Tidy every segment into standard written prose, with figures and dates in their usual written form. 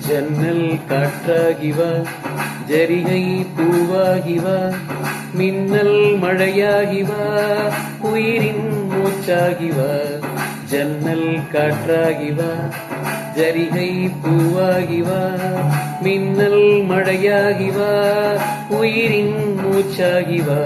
ஜன்னல் காற்றாகிவா, ஜரிகை பூவாகிவா, மின்னல் மழையாகிவா, உயிரின் மூச்சாகிவா. ஜன்னல் காற்றாகிவா, ஜரிகை பூவாகிவா, மின்னல் மழையாகிவா, உயிரின் மூச்சாகிவா.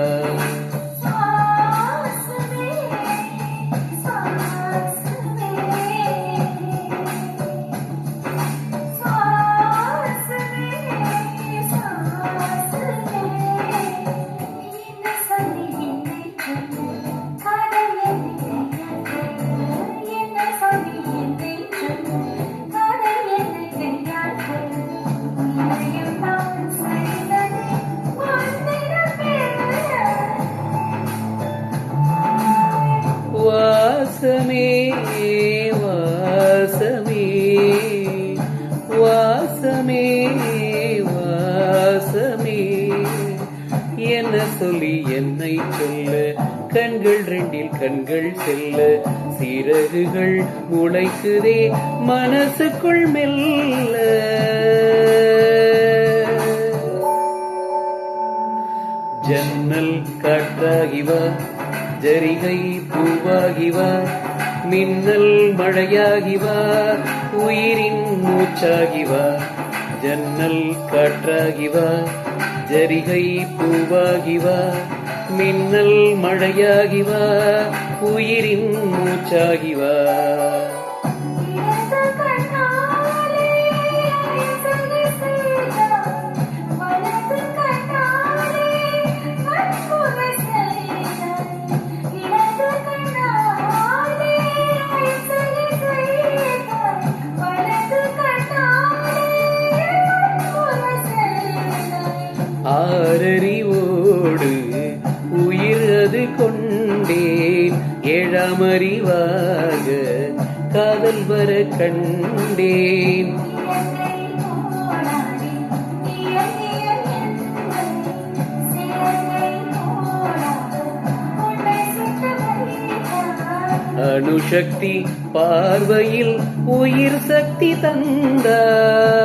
வாசமே வாசமே வாசமே வாசமே, என்ன சொல்லி என்னை சொல்ல, கண்கள் ரெண்டில் கண்கள் செல்ல, சிறகுகள் முளைக்குதே மனசுக்குள் மெல்ல. ஜன்னல் காற்றாகிவா, ஜரிகை பூவாகிவா, மின்னல் மழையாகிவா, உயிரின் மூச்சாகிவா. ஜன்னல் காற்றாகிவா, ஜரிகை பூவாகிவா, மின்னல் மழையாகிவா, உயிரின் மூச்சாகிவா. ஆறறிவோடு உயிர் அது கொண்டேன், ஏழாம் அறிவாக காதல் வர கண்டேன். அணுசக்தி பார்வையில் உயிர் சக்தி தந்தாய்.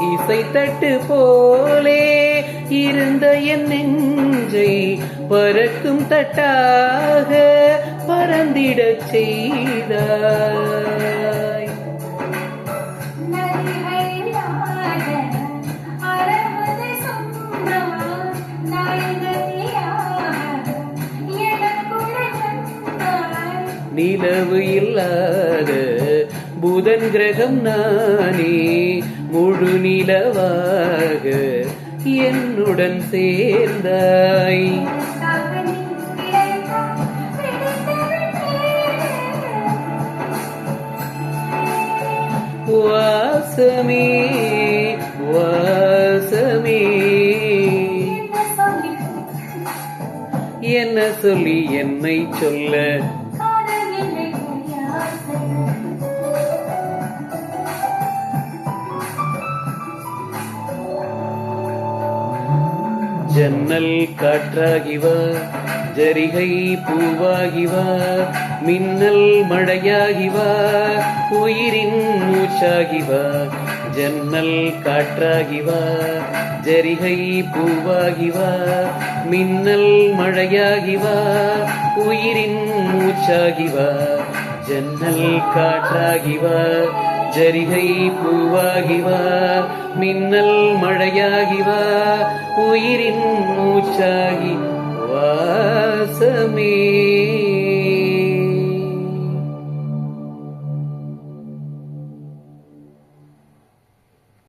இசைத்தட்டு போலே இருந்த என் நெஞ்சை பறக்கும் தட்டாக பறந்திடச் செய்தாய். நிலவு இல்லாத புதன் கிரகம் நானே, முழு நிலவாக என்னுடன் சேர்ந்தாய். வாசமே வாசமே, என்ன சொல்லி என்னை சொல்ல, ஜன்னல் காற்றாகிவா, ஜரிகை பூவாகிவா, மின்னல் மழையாகிவா, உயிரின் மூச்சாகிவா. ஜன்னல் காற்றாகிவா, ஜரிகை பூவாகிவா, மின்னல் மழையாகிவா, உயிரின் மூச்சாகிவா. ஜன்னல் காற்றாகிவா, ஜரிகை பூவாகிவா, மின்னல் மழையாகிவா, உயிரின் மூச்சாகி. வாசமே